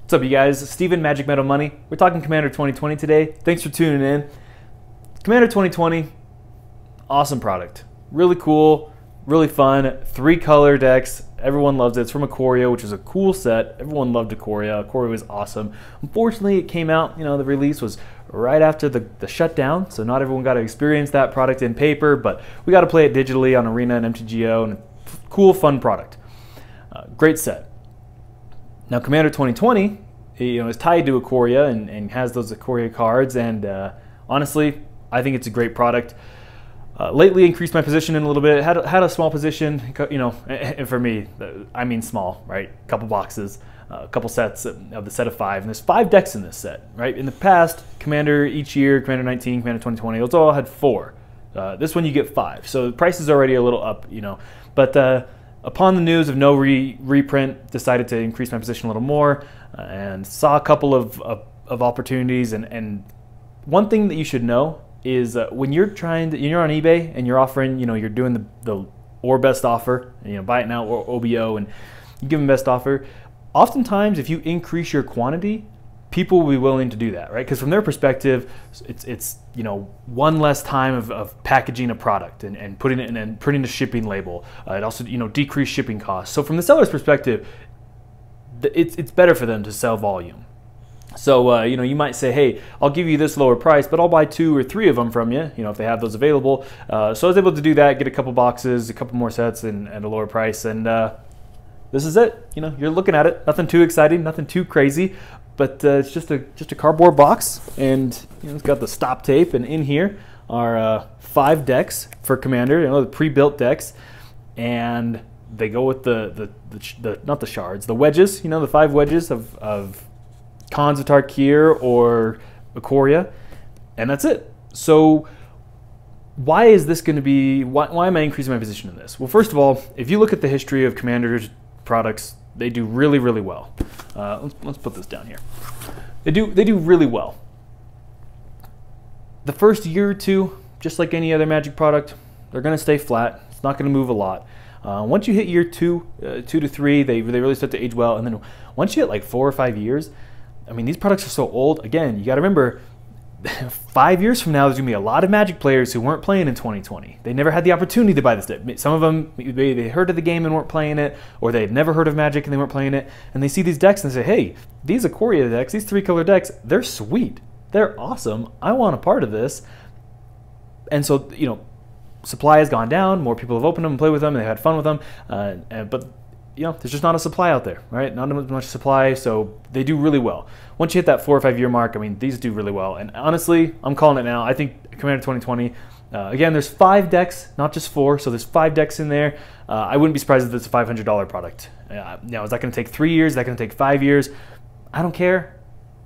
What's up, you guys? Steven, Magic Metal Money. We're talking Commander 2020 today. Thanks for tuning in. Commander 2020, awesome product. Really cool, really fun. 3-color decks. Everyone loves it. It's from Ikoria, which is a cool set. Everyone loved Ikoria. Ikoria was awesome. Unfortunately, it came out, the release was right after the shutdown, so not everyone got to experience that product in paper, but we got to play it digitally on Arena and MTGO, and cool, fun product. Great set. Now, Commander 2020, is tied to Ikoria and has those Ikoria cards, and honestly, I think it's a great product. Lately, increased my position in a little bit. Had a small position, and for me, I mean small, right? A couple boxes, a couple sets of the set of 5, and there's 5 decks in this set, right? In the past, Commander each year, Commander 19, Commander 2020, those all had 4. This one you get 5, so the price is already a little up, but upon the news of no reprint, decided to increase my position a little more, and saw a couple of opportunities. And one thing that you should know is when you're on eBay and you're offering, you're doing the or best offer, buy it now or OBO, and you give them best offer. Oftentimes, if you increase your quantity, people will be willing to do that, right? Because from their perspective, it's one less time of packaging a product and putting it in and printing a shipping label. It also decrease shipping costs. So from the seller's perspective, it's better for them to sell volume. So you might say, hey, I'll give you this lower price, but I'll buy 2 or 3 of them from you, if they have those available. So I was able to do that, get a couple boxes, a couple more sets, and at a lower price. And this is it. You're looking at it. Nothing too exciting, nothing too crazy. But it's just a cardboard box, and it's got the stop tape, and in here are 5 decks for Commander, the pre-built decks, and they go with the not the shards, the wedges, the 5 wedges of Khans of Tarkir or Ikoria, and that's it. So why is this going to be? Why am I increasing my position in this? Well, first of all, if you look at the history of Commander's products, they do really, really well. Let's put this down here. They do really well. The first year or two, just like any other Magic product, they're going to stay flat. It's not going to move a lot. Once you hit year 2 to 3, they really start to age well. And then once you hit like 4 or 5 years, these products are so old. Again, you got to remember, 5 years from now, there's going to be a lot of Magic players who weren't playing in 2020. They never had the opportunity to buy this deck. Some of them, they heard of the game and weren't playing it, or they'd never heard of Magic and they weren't playing it, and they see these decks and they say, hey, these Ikoria decks, these 3-color decks, they're sweet. They're awesome. I want a part of this. And so, supply has gone down. More people have opened them and played with them, and they've had fun with them. But there's just not a supply out there, right? Not much supply, so they do really well. Once you hit that 4 or 5 year mark, these do really well. And honestly, I'm calling it now. I think Commander 2020, again, there's 5 decks, not just 4, so there's 5 decks in there. I wouldn't be surprised if it's a $500 product. Now, is that going to take 3 years? Is that going to take 5 years? I don't care.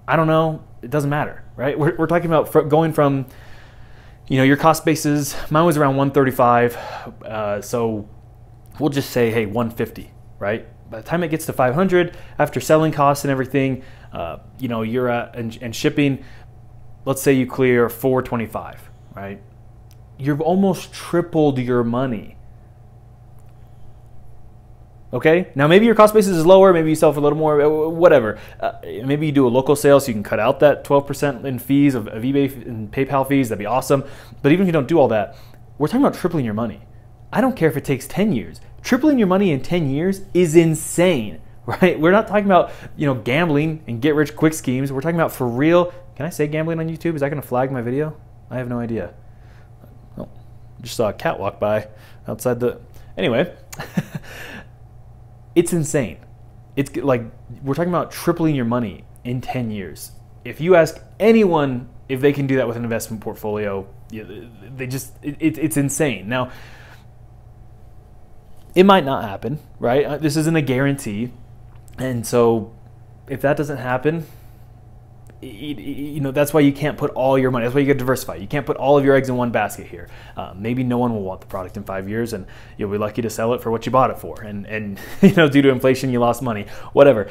I don't know. It doesn't matter, right? We're talking about going from, your cost basis. Mine was around 135, so we'll just say, hey, 150. Right? By the time it gets to 500, after selling costs and everything, you're at and shipping. Let's say you clear 425, right? You've almost tripled your money. Okay, now maybe your cost basis is lower. Maybe you sell for a little more. Whatever. Maybe you do a local sale so you can cut out that 12% in fees of eBay and PayPal fees. That'd be awesome. But even if you don't do all that, we're talking about tripling your money. I don't care if it takes 10 years. Tripling your money in 10 years is insane, right? We're not talking about, gambling and get-rich-quick schemes. We're talking about for real. Can I say gambling on YouTube? Is that going to flag my video? I have no idea. Oh, just saw a cat walk by outside the... Anyway, it's insane. It's like we're talking about tripling your money in 10 years. If you ask anyone if they can do that with an investment portfolio, it's insane. Now, it might not happen, right? This isn't a guarantee. And so if that doesn't happen, that's why you can't put all your money. That's why you got to diversify. You can't put all of your eggs in one basket here. Maybe no one will want the product in 5 years, and you'll be lucky to sell it for what you bought it for. And due to inflation, you lost money. Whatever.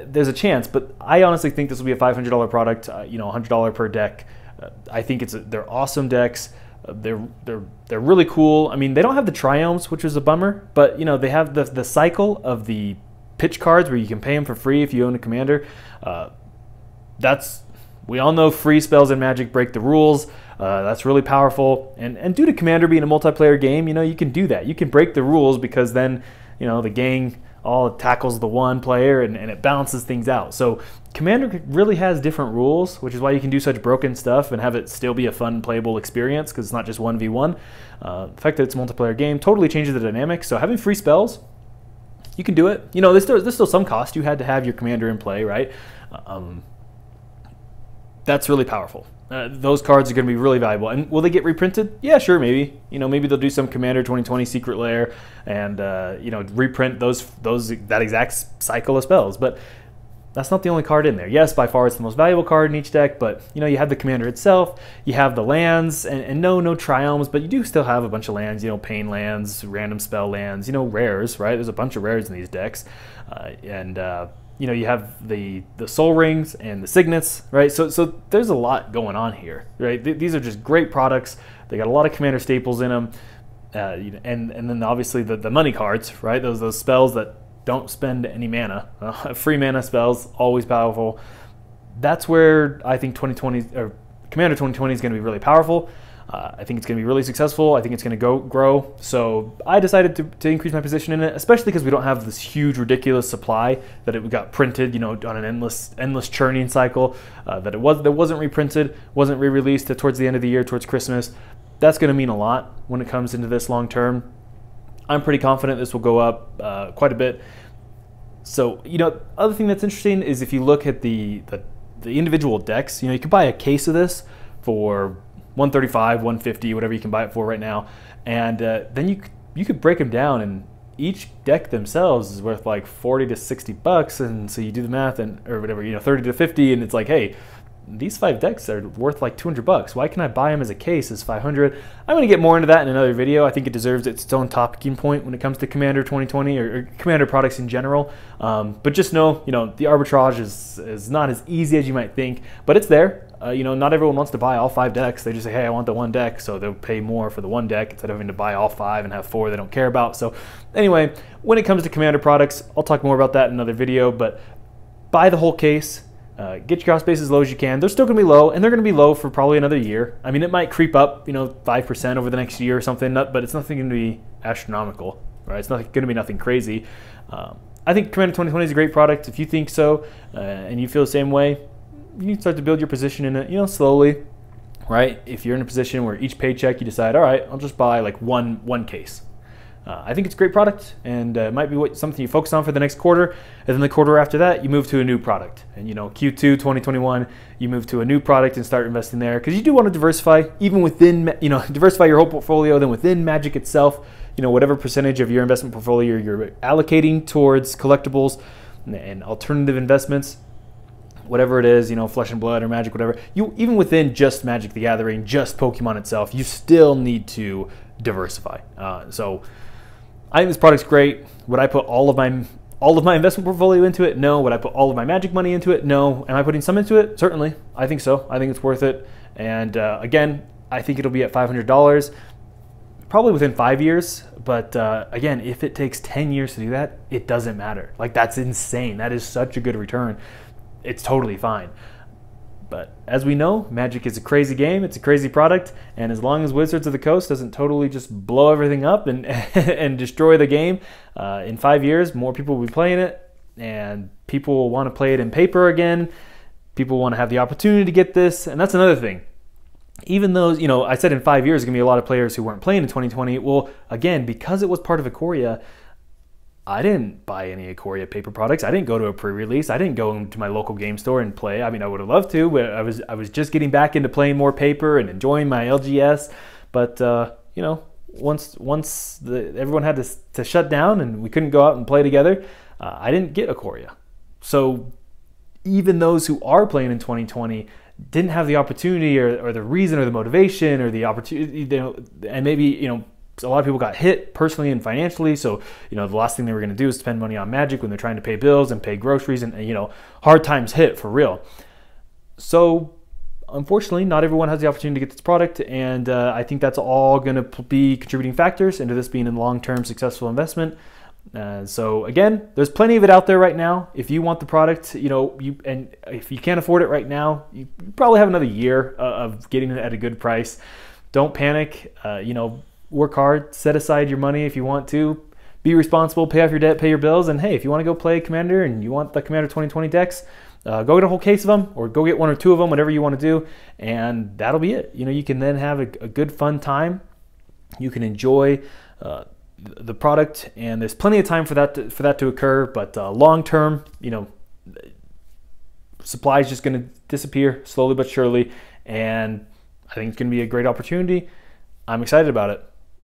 There's a chance, but I honestly think this will be a $500 product. $100 per deck. I think they're awesome decks. They're really cool. They don't have the triomes, which was a bummer, but they have the cycle of the pitch cards where you can pay them for free if you own a commander. We all know free spells in Magic break the rules. That's really powerful. And due to Commander being a multiplayer game, you can do that. You can break the rules because then, the gang all tackles the one player and it balances things out. So Commander really has different rules, which is why you can do such broken stuff and have it still be a fun playable experience because it's not just 1v1. The fact that it's a multiplayer game totally changes the dynamics. So having free spells, you can do it. There's still some cost. You had to have your Commander in play, right? That's really powerful. Those cards are going to be really valuable. And will they get reprinted? Yeah, sure, maybe. Maybe they'll do some Commander 2020 Secret Lair and reprint that exact cycle of spells. But that's not the only card in there. Yes, by far it's the most valuable card in each deck, but you have the Commander itself, you have the lands, and no triomes, but you do still have a bunch of lands, pain lands, random spell lands, rares, right? There's a bunch of rares in these decks. You have the soul rings and the signets, right? So there's a lot going on here, right? These are just great products. They got a lot of Commander staples in them, and then obviously the money cards, right? Those spells that don't spend any mana, free mana spells, always powerful. That's where I think Commander 2020 is going to be really powerful. I think it's going to be really successful. I think it's going to grow. So I decided to increase my position in it, especially because we don't have this huge, ridiculous supply that it got printed, on an endless churning cycle. That wasn't reprinted, wasn't re-released towards the end of the year, towards Christmas. That's going to mean a lot when it comes into this long term. I'm pretty confident this will go up quite a bit. So other thing that's interesting is if you look at the individual decks, you can buy a case of this for $135, $150, whatever you can buy it for right now, and then you could break them down, and each deck themselves is worth like $40 to $60, and so you do the math or whatever, 30 to 50, and it's like, hey, these 5 decks are worth like $200. Why can I buy them as a case as $500? I'm going to get more into that in another video. I think it deserves its own talking point when it comes to Commander 2020 or Commander products in general. But just know, the arbitrage is not as easy as you might think, but it's there. Not everyone wants to buy all 5 decks. They just say, hey, I want the one deck, so they'll pay more for the one deck instead of having to buy all 5 and have 4 they don't care about. So anyway, when it comes to Commander products, I'll talk more about that in another video, but buy the whole case. Get your cost base as low as you can. They're still going to be low, and they're going to be low for probably another year. I mean, it might creep up, 5% over the next year or something, but it's nothing going to be astronomical, right? It's not going to be nothing crazy. I think Commander 2020 is a great product. If you think so, and you feel the same way, you can start to build your position in it, slowly, right? If you're in a position where each paycheck you decide, all right, I'll just buy like one case. I think it's a great product, and it might be something you focus on for the next quarter, and then the quarter after that, you move to a new product. And Q2 2021, you move to a new product and start investing there, because you do want to diversify, even within, diversify your whole portfolio, then within Magic itself, whatever percentage of your investment portfolio you're allocating towards collectibles and alternative investments, whatever it is, Flesh and Blood or Magic, whatever, even within just Magic the Gathering, just Pokemon itself, you still need to diversify. So I think this product's great. Would I put all of my investment portfolio into it? No. Would I put all of my Magic money into it? No. Am I putting some into it? Certainly. I think so. I think it's worth it. And again, I think it'll be at $500 probably within 5 years. But again, if it takes 10 years to do that, it doesn't matter. Like, that's insane. That is such a good return. It's totally fine. But as we know, Magic is a crazy game. It's a crazy product. And as long as Wizards of the Coast doesn't totally just blow everything up and and destroy the game, in 5 years, more people will be playing it. And people will want to play it in paper again. People want to have the opportunity to get this. And that's another thing. Even though, I said in 5 years, there's going to be a lot of players who weren't playing in 2020. Well, again, because it was part of Ikoria, I didn't buy any Ikoria paper products. I didn't go to a pre-release. I didn't go to my local game store and play. I mean, I would have loved to, but I was just getting back into playing more paper and enjoying my LGS. But once everyone had to shut down and we couldn't go out and play together, I didn't get Ikoria. So even those who are playing in 2020 didn't have the opportunity or the reason or the motivation or the opportunity, and maybe a lot of people got hit personally and financially, so the last thing they were going to do is spend money on Magic when they're trying to pay bills and pay groceries, and hard times hit for real. So unfortunately, not everyone has the opportunity to get this product, and I think that's all going to be contributing factors into this being a long-term successful investment. So again, there's plenty of it out there right now. If you want the product, and if you can't afford it right now, you probably have another year of getting it at a good price. Don't panic. Work hard, set aside your money if you want to. Be responsible, pay off your debt, pay your bills, and hey, if you want to go play Commander and you want the Commander 2020 decks, go get a whole case of them, or go get one or two of them, whatever you want to do, and that'll be it. You can then have a good, fun time. You can enjoy the product, and there's plenty of time for that to occur. But long term, supply is just going to disappear slowly but surely, and I think it's going to be a great opportunity. I'm excited about it.